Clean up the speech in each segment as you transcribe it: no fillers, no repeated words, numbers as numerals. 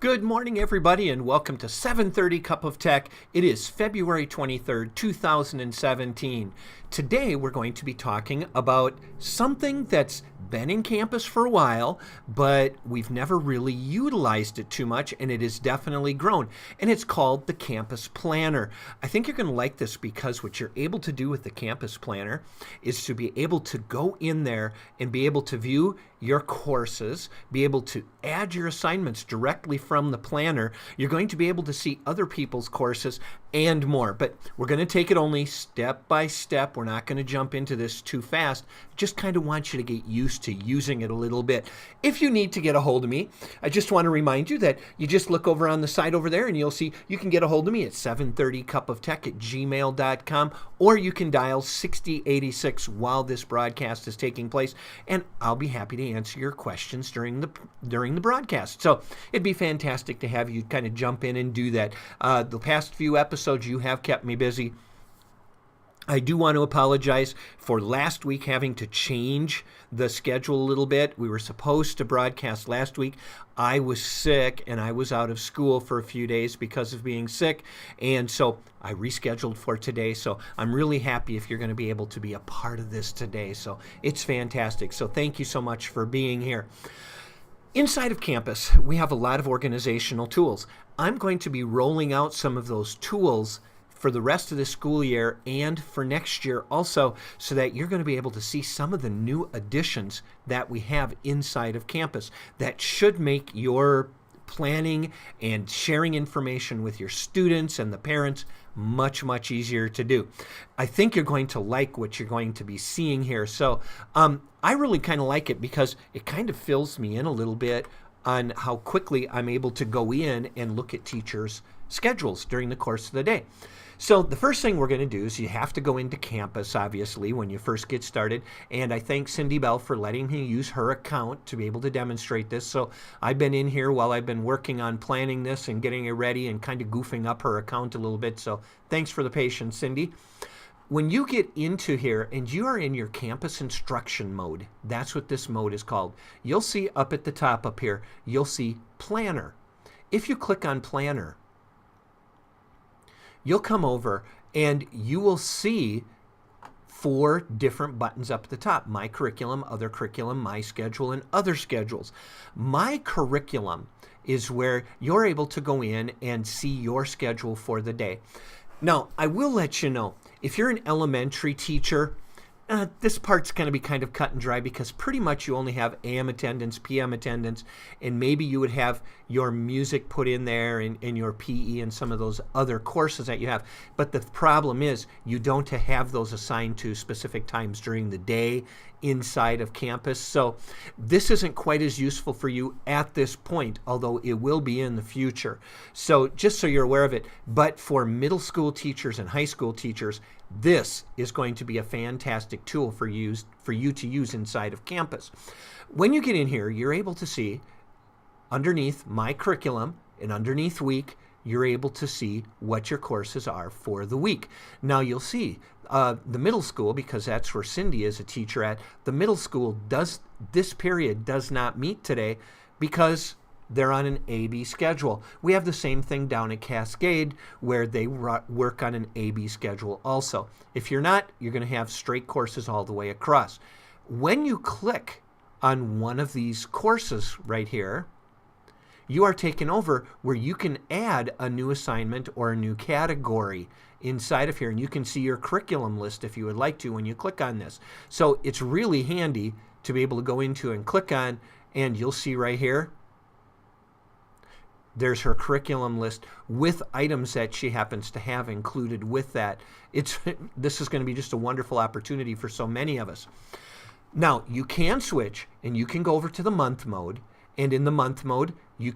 Good morning, everybody, and welcome to 7:30 Cup of Tech. It is February 23rd, 2017. Today, we're going to be talking about something that's been in campus for a while, but we've never really utilized it too much, and it has definitely grown. And it's called the Campus Planner. I think you're going to like this because what you're able to do with the Campus Planner is to be able to go in there and be able to view your courses, be able to add your assignments directly from the planner. You're going to be able to see other people's courses and more. But we're going to take it only step by step. We're not going to jump into this too fast. Just kind of want you to get used to using it a little bit. If you need to get a hold of me, I just want to remind you that you just look over on the side over there and you'll see you can get a hold of me at 730cupoftech@gmail.com, or you can dial 6086 while this broadcast is taking place, and I'll be happy to answer your questions during the broadcast. So it'd be fantastic to have you kind of jump in and do that. The past few episodes you have kept me busy. I do want to apologize for last week having to change the schedule a little bit. We were supposed to broadcast last week. I was sick and I was out of school for a few days because of being sick. And so I rescheduled for today. So I'm really happy if you're going to be able to be a part of this today. So it's fantastic. So thank you so much for being here. Inside of campus, we have a lot of organizational tools. I'm going to be rolling out some of those tools for the rest of the school year and for next year also, so that you're going to be able to see some of the new additions that we have inside of campus that should make your planning and sharing information with your students and the parents much, much easier to do. I think you're going to like what you're going to be seeing here. So I really kind of like it because it kind of fills me in a little bit on how quickly I'm able to go in and look at teachers' schedules during the course of the day. So the first thing we're going to do is you have to go into campus, obviously, when you first get started. And I thank Cindy Bell for letting me use her account to be able to demonstrate this. So I've been in here while I've been working on planning this and getting it ready and kind of goofing up her account a little bit. So thanks for the patience, Cindy. When you get into here and you are in your campus instruction mode, that's what this mode is called. You'll see up at the top up here, you'll see Planner. If you click on Planner, you'll come over and you will see 4 different buttons up at the top: My Curriculum, Other Curriculum, My Schedule, and Other Schedules. My Curriculum is where you're able to go in and see your schedule for the day. Now, I will let you know, if you're an elementary teacher, this part's going to be kind of cut and dry because pretty much you only have AM attendance, PM attendance, and maybe you would have your music put in there and your PE and some of those other courses that you have. But the problem is you don't have those assigned to specific times during the day inside of campus. So this isn't quite as useful for you at this point, although it will be in the future. So just so you're aware of it, but for middle school teachers and high school teachers, this is going to be a fantastic tool for you to use inside of campus. When you get in here, you're able to see underneath My Curriculum and underneath Week, you're able to see what your courses are for the week. Now you'll see the middle school, because that's where Cindy is a teacher at, the middle school this period does not meet today because they're on an AB schedule. We have the same thing down at Cascade where they work on an AB schedule also. If you're not, you're going to have straight courses all the way across. When you click on one of these courses right here, you are taken over where you can add a new assignment or a new category inside of here, and you can see your curriculum list if you would like to when you click on this. So it's really handy to be able to go into and click on, and you'll see right here, there's her curriculum list with items that she happens to have included with that. This is going to be just a wonderful opportunity for so many of us. Now, you can switch and you can go over to the month mode, and in the month mode, you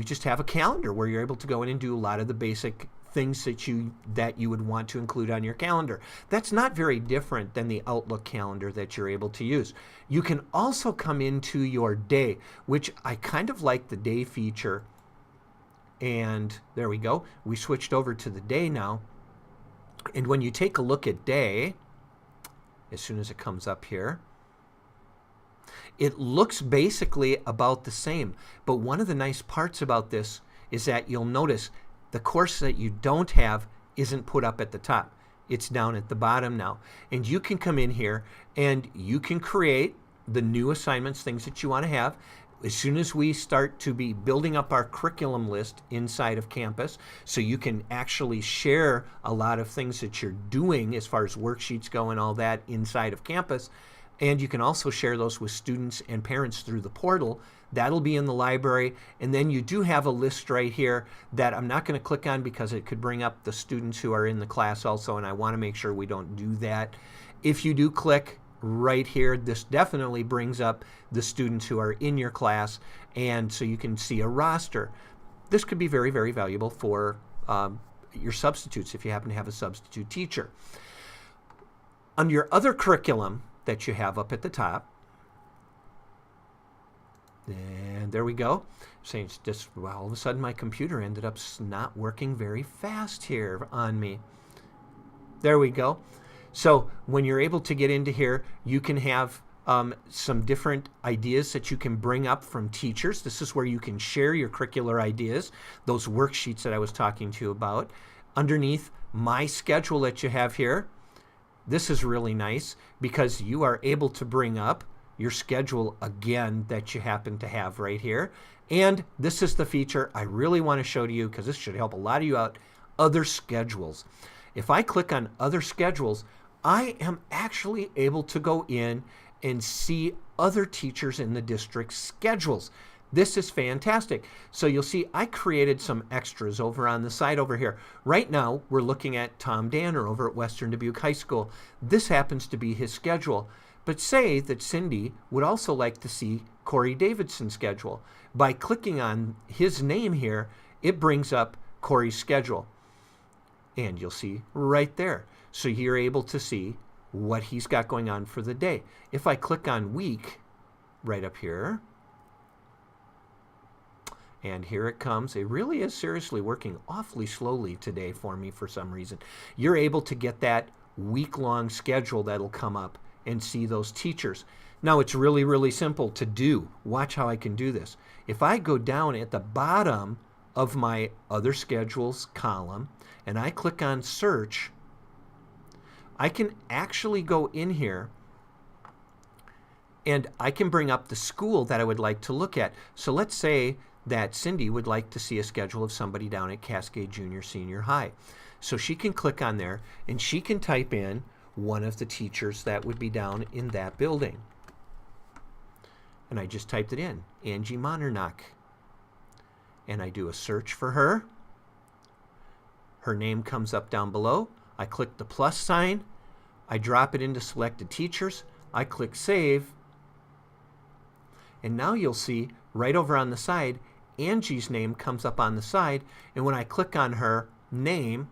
just have a calendar where you're able to go in and do a lot of the basic things that you would want to include on your calendar. That's not very different than the Outlook calendar that you're able to use. You can also come into your day, which I kind of like the day feature. And there we go. We switched over to the day now. And when you take a look at day, as soon as it comes up here, It looks basically about the same, but one of the nice parts about this is that you'll notice the course that you don't have isn't put up at the top. It's down at the bottom now. And you can come in here and you can create the new assignments, things that you want to have. As soon as we start to be building up our curriculum list inside of Campus, so you can actually share a lot of things that you're doing as far as worksheets go and all that inside of Campus. And you can also share those with students and parents through the portal. That'll be in the library. And then you do have a list right here that I'm not going to click on because it could bring up the students who are in the class also, and I want to make sure we don't do that. If you do click right here, this definitely brings up the students who are in your class, and so you can see a roster. This could be very, very valuable for your substitutes if you happen to have a substitute teacher. Under your other curriculum that you have up at the top, and there we go. Saying it's just, well, all of a sudden my computer ended up not working very fast here on me. There we go. So when you're able to get into here, you can have some different ideas that you can bring up from teachers. This is where you can share your curricular ideas, those worksheets that I was talking to you about. Underneath my schedule that you have here, this is really nice because you are able to bring up your schedule again that you happen to have right here. And this is the feature I really want to show to you because this should help a lot of you out, other schedules. If I click on other schedules, I am actually able to go in and see other teachers in the district's schedules. This is fantastic. So you'll see I created some extras over on the side over here. Right now, we're looking at Tom Danner over at Western Dubuque High School. This happens to be his schedule. But say that Cindy would also like to see Corey Davidson's schedule. By clicking on his name here, it brings up Corey's schedule. And you'll see right there. So you're able to see what he's got going on for the day. If I click on week, right up here, and here it comes. It really is seriously working awfully slowly today for me for some reason. You're able to get that week-long schedule that'll come up and see those teachers. Now, it's really, really simple to do. Watch how I can do this. If I go down at the bottom of my other schedules column and I click on search, I can actually go in here and I can bring up the school that I would like to look at. So let's say that Cindy would like to see a schedule of somebody down at Cascade Junior Senior High. So she can click on there and she can type in one of the teachers that would be down in that building. And I just typed it in, Angie Monernach. And I do a search for her. Her name comes up down below. I click the plus sign. I drop it into selected teachers. I click save. And now you'll see right over on the side, Angie's name comes up on the side. And when I click on her name,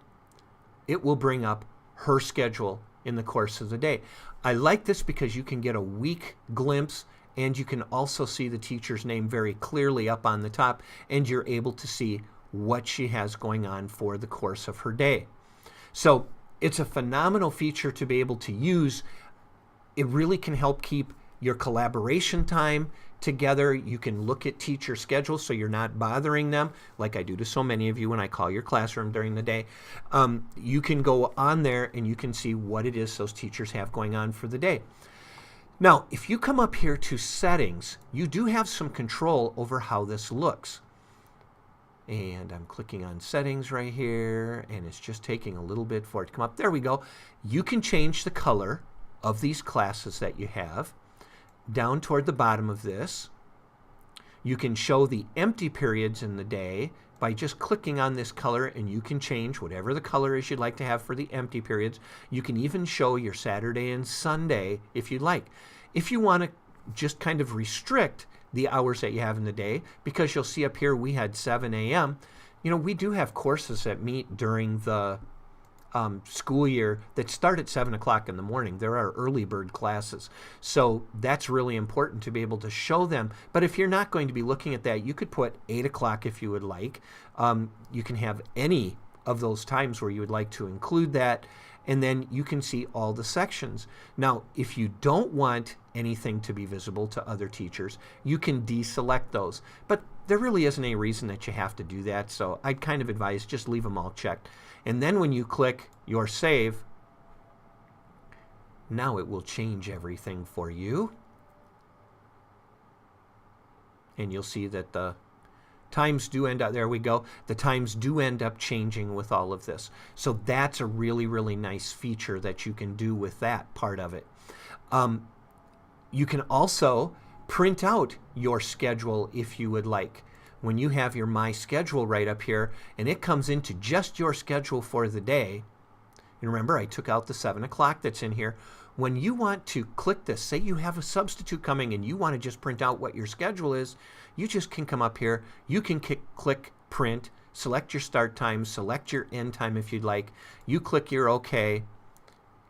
it will bring up her schedule in the course of the day. I like this because you can get a week glimpse and you can also see the teacher's name very clearly up on the top, and you're able to see what she has going on for the course of her day. So it's a phenomenal feature to be able to use. It really can help keep your collaboration time together. You can look at teacher schedules so you're not bothering them like I do to so many of you when I call your classroom during the day. You can go on there and you can see what it is those teachers have going on for the day. Now, if you come up here to settings, you do have some control over how this looks. And I'm clicking on settings right here, and it's just taking a little bit for it to come up. There we go. You can change the color of these classes that you have. Down toward the bottom of this, you can show the empty periods in the day by just clicking on this color, and you can change whatever the color is you'd like to have for the empty periods. You can even show your Saturday and Sunday if you'd like. If you want to just kind of restrict the hours that you have in the day, because you'll see up here we had 7 a.m. You know, we do have courses that meet during the school year that start at 7 o'clock in the morning. There are early bird classes. So that's really important to be able to show them. But if you're not going to be looking at that, you could put 8 o'clock if you would like. You can have any of those times where you would like to include that, and then you can see all the sections. Now, if you don't want anything to be visible to other teachers, you can deselect those. But there really isn't any reason that you have to do that, so I'd kind of advise just leave them all checked. And then when you click your save, now it will change everything for you. And you'll see that the times do end up, there we go, the times do end up changing with all of this. So that's a really, really nice feature that you can do with that part of it. You can also print out your schedule if you would like. When you have your My Schedule right up here, and it comes into just your schedule for the day, and remember I took out the 7 o'clock that's in here. When you want to click this, say you have a substitute coming and you want to just print out what your schedule is, you just can come up here, you can click print, select your start time, select your end time if you'd like, you click your OK,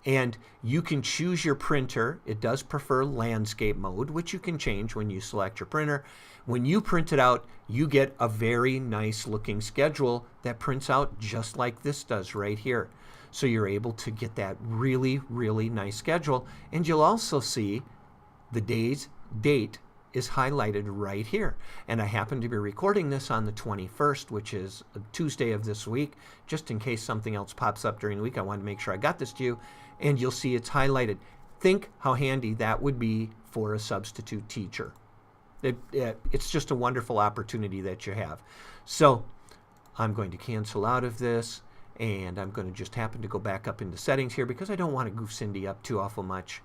and you can choose your printer. It does prefer landscape mode, which you can change when you select your printer. When you print it out, you get a very nice looking schedule that prints out just like this does right here. So you're able to get that really, really nice schedule. And you'll also see the date is highlighted right here. And I happen to be recording this on the 21st, which is a Tuesday of this week. Just in case something else pops up during the week, I wanted to make sure I got this to you. And you'll see it's highlighted. Think how handy that would be for a substitute teacher. It's just a wonderful opportunity that you have. So I'm going to cancel out of this, and I'm going to just happen to go back up into settings here because I don't want to goof Cindy up too awful much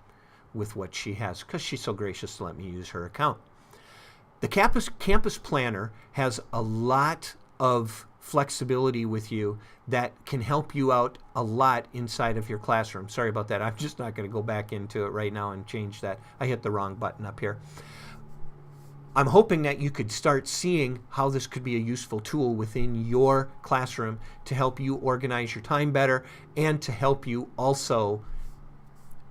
with what she has, because she's so gracious to let me use her account. The Campus Planner has a lot of flexibility with you that can help you out a lot inside of your classroom. Sorry about that. I'm just not going to go back into it right now and change that. I hit the wrong button up here. I'm hoping that you could start seeing how this could be a useful tool within your classroom to help you organize your time better and to help you also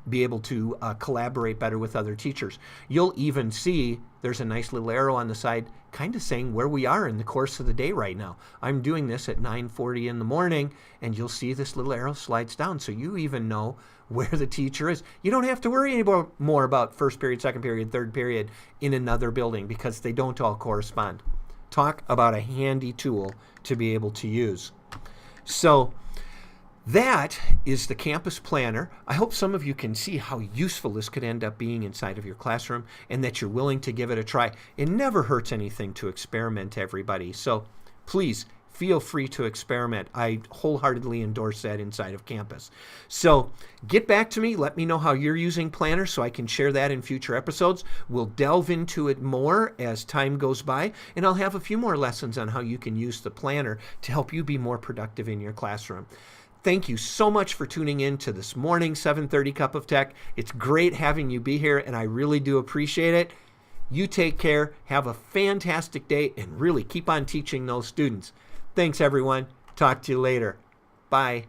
be able to collaborate better with other teachers. You'll even see there's a nice little arrow on the side kind of saying where we are in the course of the day right now. I'm doing this at 9:40 in the morning, and you'll see this little arrow slides down so you even know where the teacher is. You don't have to worry anymore about first period, second period, third period in another building because they don't all correspond. Talk about a handy tool to be able to use. So that is the Campus Planner. I hope some of you can see how useful this could end up being inside of your classroom and that you're willing to give it a try. It never hurts anything to experiment, everybody. So please feel free to experiment. I wholeheartedly endorse that inside of Campus. So get back to me. Let me know how you're using Planner so I can share that in future episodes. We'll delve into it more as time goes by, and I'll have a few more lessons on how you can use the Planner to help you be more productive in your classroom. Thank you so much for tuning in to this morning 7:30 Cup of Tech. It's great having you be here, and I really do appreciate it. You take care, have a fantastic day, and really keep on teaching those students. Thanks, everyone. Talk to you later. Bye.